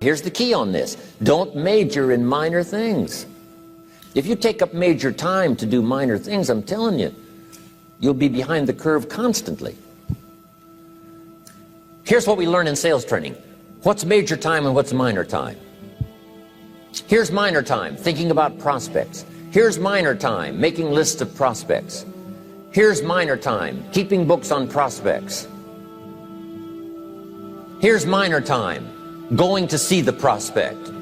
Here's the key on this. Don't major in minor things. If you take up major time to do minor things, I'm telling you, you'll be behind the curve constantly. Here's what we learn in sales training. What's major time and what's minor time? Here's minor time, thinking about prospects. Here's minor time, making lists of prospects. Here's minor time, keeping books on prospects. Here's minor time, going to see the prospect.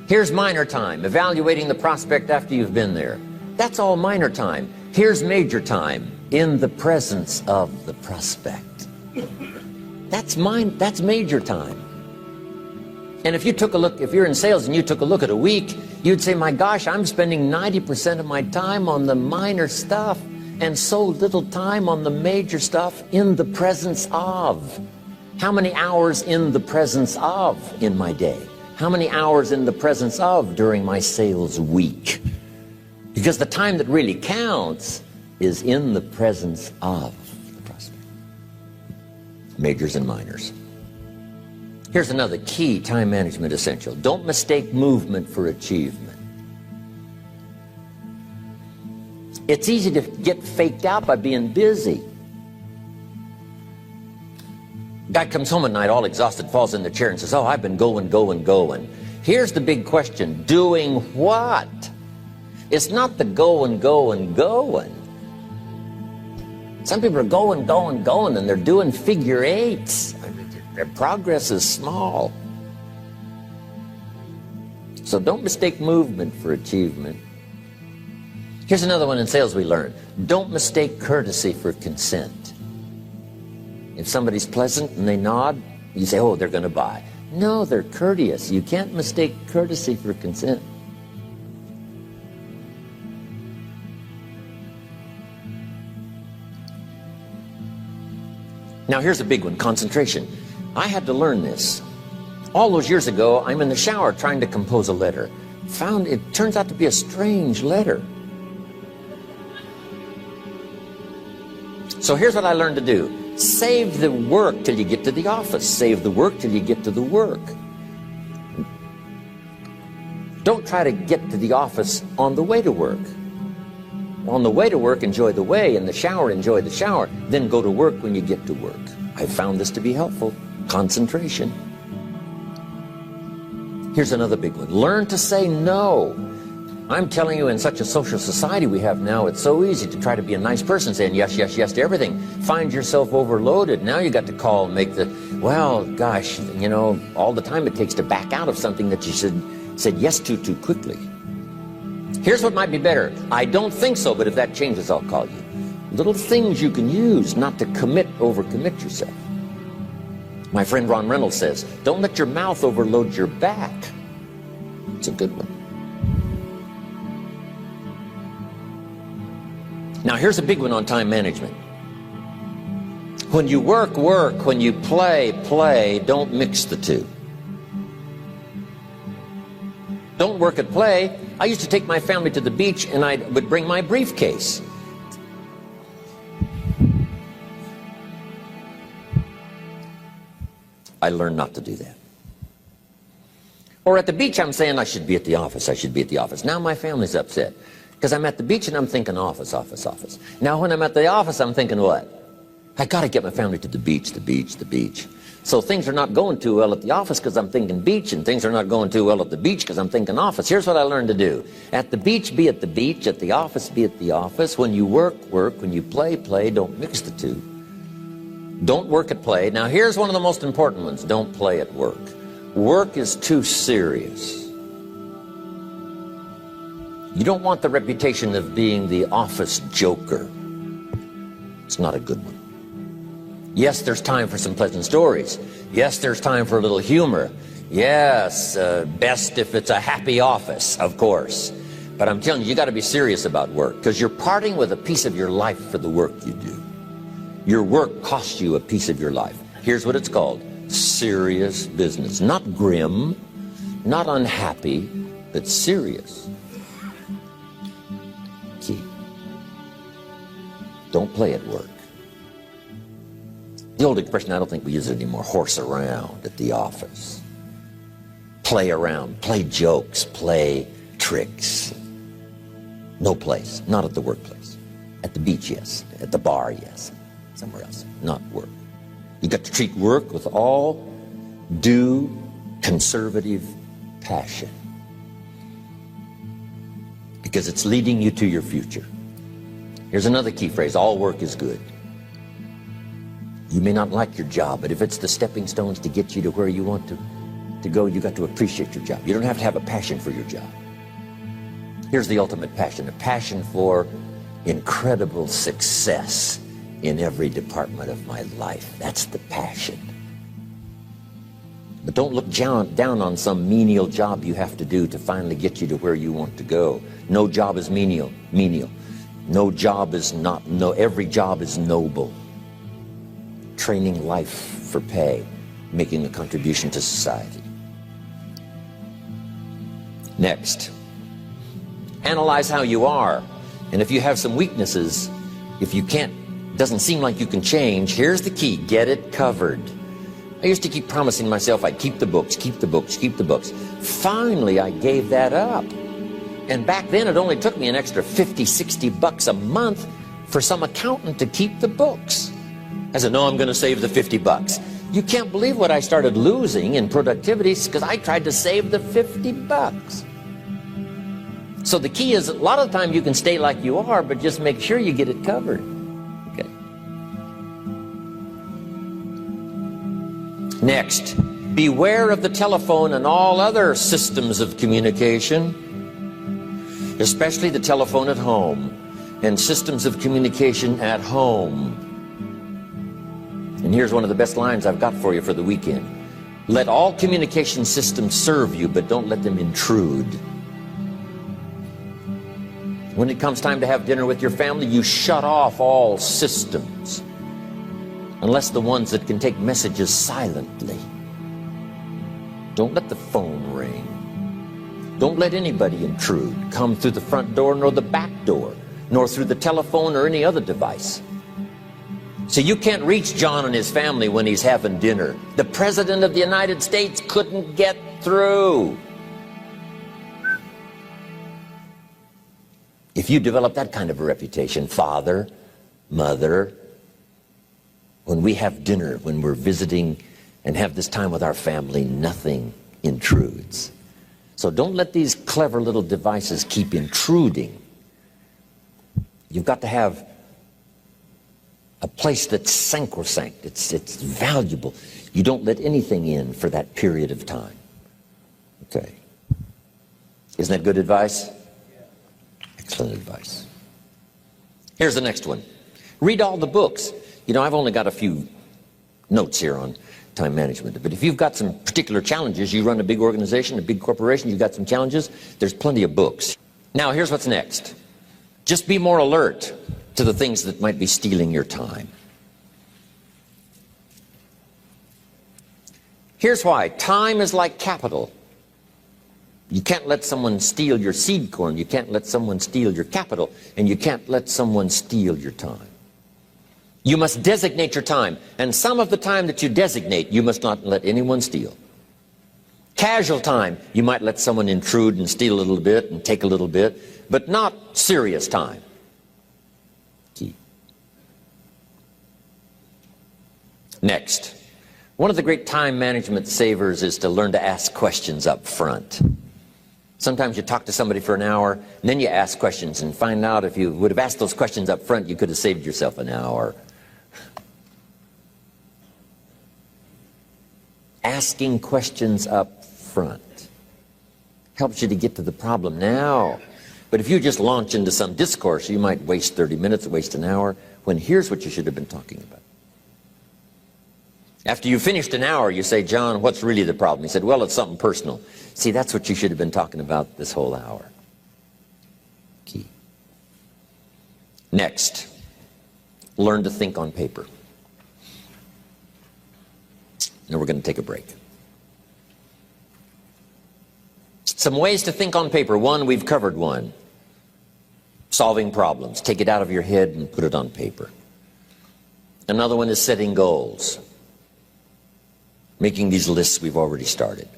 Here's minor time, evaluating the prospect after you've been there. That's all minor time. Here's major time, in the presence of the prospect. That's major time. And if you took a look, if you're in sales and you took a look at a week, you'd say, my gosh, I'm spending 90% of my time on the minor stuff and so little time on the major stuff in the presence of. How many hours in the presence of in my day? How many hours in the presence of during my sales week? Because the time that really counts is in the presence of the prospect. Majors and minors. Here's another key time management essential. Don't mistake movement for achievement. It's easy to get faked out by being busy. Guy comes home at night all exhausted, falls in the chair and says, oh, I've been going. Here's the big question. Doing what? It's not the going. Some people are going, and they're doing figure eights. I mean, their progress is small. So don't mistake movement for achievement. Here's another one in sales we learned. Don't mistake courtesy for consent. If somebody's pleasant and they nod, you say, oh, they're going to buy. No, they're courteous. You can't mistake courtesy for consent. Now here's a big one, concentration. I had to learn this. All those years ago, I'm in the shower trying to compose a letter. Found it turns out to be a strange letter. So here's what I learned to do. Save the work till you get to the office. Save the work till you get to the work. Don't try to get to the office on the way to work. On the way to work, enjoy the way. In the shower, enjoy the shower. Then go to work when you get to work. I found this to be helpful. Concentration. Here's another big one. Learn to say no. I'm telling you, in such a social society we have now, it's so easy to try to be a nice person, saying yes to everything. Find yourself overloaded. Now you got to call and make the, well, gosh, you know, all the time it takes to back out of something that you said yes to too quickly. Here's what might be better. I don't think so, but if that changes, I'll call you. Little things you can use not to overcommit yourself. My friend Ron Reynolds says, don't let your mouth overload your back. It's a good one. Now here's a big one on time management. When you work, when you play, don't mix the two. Don't work at play. I used to take my family to the beach and I would bring my briefcase. I learned not to do that. Or at the beach, I'm saying I should be at the office. Now my family's upset because I'm at the beach and I'm thinking office. Now when I'm at the office, I'm thinking what? I got to get my family to the beach. So things are not going too well at the office because I'm thinking beach, and things are not going too well at the beach because I'm thinking office. Here's what I learned to do. At the beach, be at the beach. At the office, be at the office. When you work. When you play. Don't mix the two. Don't work at play. Now here's one of the most important ones. Don't play at work. Work is too serious. You don't want the reputation of being the office joker. It's not a good one. Yes, there's time for some pleasant stories. Yes, there's time for a little humor. Yes, best if it's a happy office, of course. But I'm telling you, you got to be serious about work because you're parting with a piece of your life for the work you do. Your work costs you a piece of your life. Here's what it's called. Serious business. Not grim, not unhappy, but serious. Key. Don't play at work. The old expression, I don't think we use it anymore, horse around at the office. Play around, play jokes, play tricks. No place, not at the workplace. At the beach, yes. At the bar, yes. Somewhere else, not work. You've got to treat work with all due conservative passion, because it's leading you to your future. Here's another key phrase: all work is good. You may not like your job, but if it's the stepping stones to get you to where you want to go, you got to appreciate your job. You don't have to have a passion for your job. Here's the ultimate passion: a passion for incredible success in every department of my life. That's the passion. But don't look down on some menial job you have to do to finally get you to where you want to go. No job is menial. No job is not, no, every job is noble. Training life for pay, making a contribution to society. Next, analyze how you are. And if you have some weaknesses, if you can't, doesn't seem like you can change, here's the key: get it covered. I used to keep promising myself I'd keep the books, keep the books, keep the books. Finally, I gave that up. And back then, it only took me an extra 50, 60 bucks a month for some accountant to keep the books. I said, no, I'm going to save the 50 bucks. You can't believe what I started losing in productivity because I tried to save the 50 bucks. So the key is, a lot of the time you can stay like you are, but just make sure you get it covered. Okay. Next, beware of the telephone and all other systems of communication, especially the telephone at home and systems of communication at home. And here's one of the best lines I've got for you for the weekend: let all communication systems serve you, but don't let them intrude. When it comes time to have dinner with your family, you shut off all systems, unless the ones that can take messages silently. Don't let the phone ring. Don't let anybody intrude, come through the front door, nor the back door, nor through the telephone or any other device. So you can't reach John and his family when he's having dinner. The President of the United States couldn't get through. If you develop that kind of a reputation, father, mother, when we have dinner, when we're visiting and have this time with our family, nothing intrudes. So don't let these clever little devices keep intruding. You've got to have a place that's sacrosanct, it's valuable. You don't let anything in for that period of time. Okay. Isn't that good advice? Excellent advice. Here's the next one. Read all the books. You know, I've only got a few notes here on time management, but if you've got some particular challenges, you run a big organization, a big corporation, you've got some challenges, there's plenty of books. Now, here's what's next. Just be more alert to the things that might be stealing your time. Here's why. Time is like capital. You can't let someone steal your seed corn. You can't let someone steal your capital. And you can't let someone steal your time. You must designate your time. And some of the time that you designate, you must not let anyone steal. Casual time, you might let someone intrude and steal a little bit and take a little bit, but not serious time. Key. Next, one of the great time management savers is to learn to ask questions up front. Sometimes you talk to somebody for an hour, and then you ask questions and find out if you would have asked those questions up front, you could have saved yourself an hour. Asking questions up front helps you to get to the problem now. But if you just launch into some discourse, you might waste 30 minutes, waste an hour, when here's what you should have been talking about. After you finished an hour, you say, John, what's really the problem? He said, well, it's something personal. See, that's what you should have been talking about this whole hour. Key. Next, learn to think on paper. Now we're going to take a break. Some ways to think on paper. One, we've covered one. Solving problems. Take it out of your head and put it on paper. Another one is setting goals. Making these lists we've already started.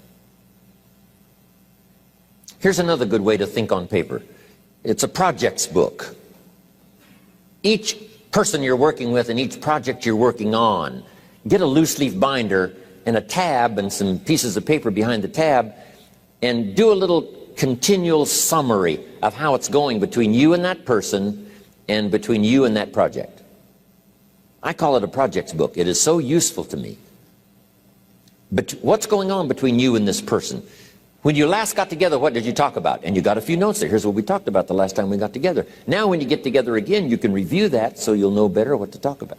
Here's another good way to think on paper. It's a projects book. Each person you're working with and each project you're working on, get a loose leaf binder and a tab and some pieces of paper behind the tab, and do a little continual summary of how it's going between you and that person and between you and that project. I call it a projects book. It is so useful to me. But what's going on between you and this person? When you last got together, what did you talk about? And you got a few notes there. Here's what we talked about the last time we got together. Now when you get together again, you can review that so you'll know better what to talk about.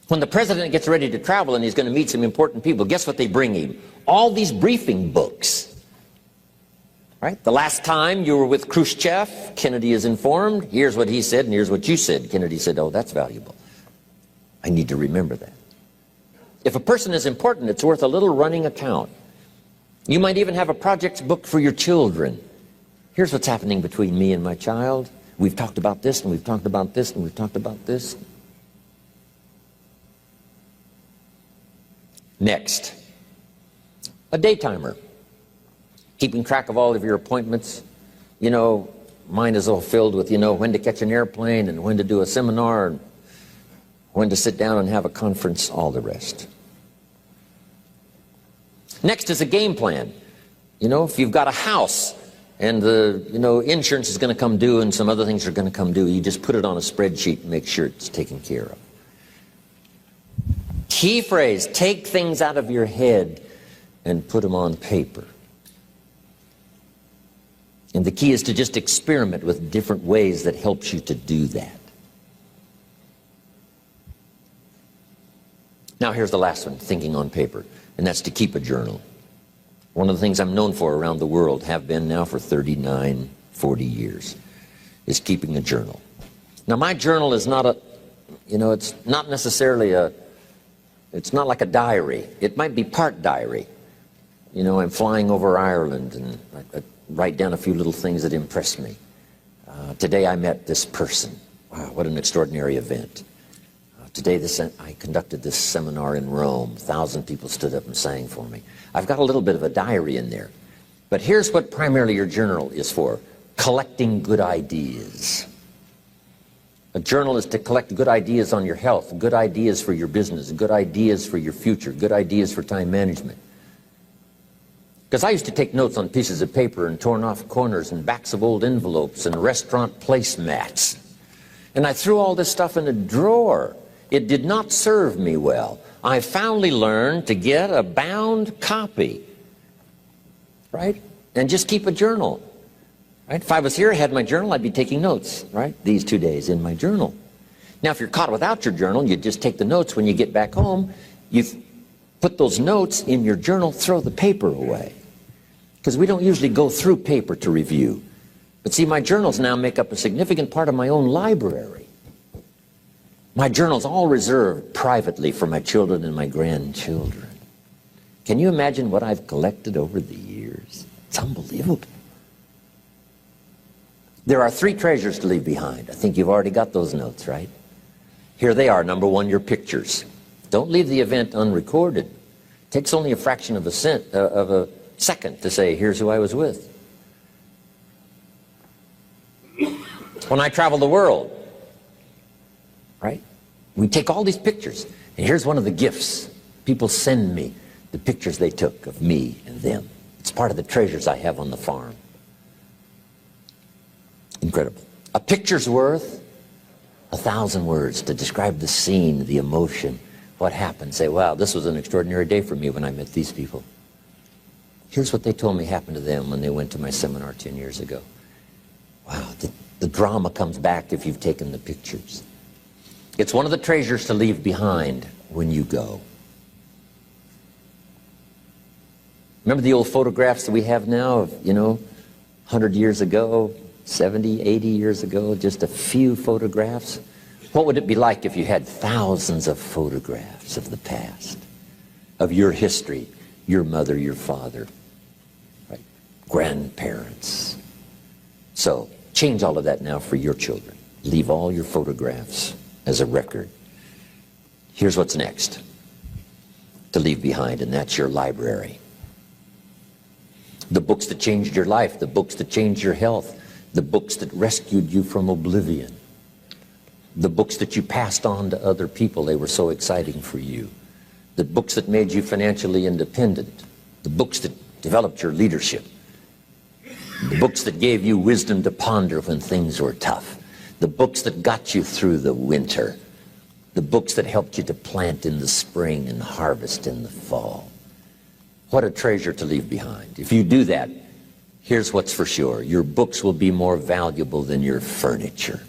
When the president gets ready to travel and he's going to meet some important people, guess what they bring him? All these briefing books. Right? The last time you were with Khrushchev, Kennedy is informed. Here's what he said and here's what you said. Kennedy said, oh, that's valuable. I need to remember that. If a person is important, it's worth a little running account. You might even have a projects book for your children. Here's what's happening between me and my child. We've talked about this, and we've talked about this, and we've talked about this. Next, a day timer. Keeping track of all of your appointments. You know, mine is all filled with, when to catch an airplane, and when to do a seminar, and when to sit down and have a conference, all the rest. Next is a game plan. If you've got a house and the insurance is going to come due and some other things are going to come due, you just put it on a spreadsheet and make sure it's taken care of. Key phrase, take things out of your head and put them on paper. And the key is to just experiment with different ways that helps you to do that. Now here's the last one, thinking on paper, and that's to keep a journal. One of the things I'm known for around the world, have been now for 39, 40 years, is keeping a journal. Now my journal is not it's not necessarily it's not like a diary. It might be part diary. I'm flying over Ireland and I write down a few little things that impress me. Today I met this person. Wow, what an extraordinary event. Today I conducted this seminar in Rome. 1,000 people stood up and sang for me. I've got a little bit of a diary in there. But here's what primarily your journal is for. Collecting good ideas. A journal is to collect good ideas on your health, good ideas for your business, good ideas for your future, good ideas for time management. Because I used to take notes on pieces of paper and torn off corners and backs of old envelopes and restaurant placemats. And I threw all this stuff in a drawer. It did not serve me well. I finally learned to get a bound copy, right? And just keep a journal, right? If I was here, I had my journal, I'd be taking notes, right? These 2 days in my journal. Now, if you're caught without your journal, you just take the notes when you get back home. You put those notes in your journal, throw the paper away. Because we don't usually go through paper to review. But see, my journals now make up a significant part of my own library. My journal's all reserved privately for my children and my grandchildren. Can you imagine what I've collected over the years? It's unbelievable. There are 3 treasures to leave behind. I think you've already got those notes, right? Here they are. Number 1, your pictures. Don't leave the event unrecorded. It takes only a fraction of a second to say, here's who I was with. When I travel the world, right? We take all these pictures, and here's one of the gifts. People send me the pictures they took of me and them. It's part of the treasures I have on the farm. Incredible. A picture's worth 1,000 words to describe the scene, the emotion, what happened. Say, wow, this was an extraordinary day for me when I met these people. Here's what they told me happened to them when they went to my seminar 10 years ago. Wow, the drama comes back if you've taken the pictures. It's one of the treasures to leave behind when you go. Remember the old photographs that we have now of, 100 years ago, 70, 80 years ago, just a few photographs? What would it be like if you had thousands of photographs of the past, of your history, your mother, your father, right? Grandparents? So change all of that now for your children. Leave all your photographs as a record. Here's what's next to leave behind, and that's your library. The books that changed your life, the books that changed your health, the books that rescued you from oblivion, the books that you passed on to other people, they were so exciting for you, the books that made you financially independent, the books that developed your leadership, the books that gave you wisdom to ponder when things were tough, the books that got you through the winter, the books that helped you to plant in the spring and harvest in the fall. What a treasure to leave behind. If you do that, here's what's for sure. Your books will be more valuable than your furniture.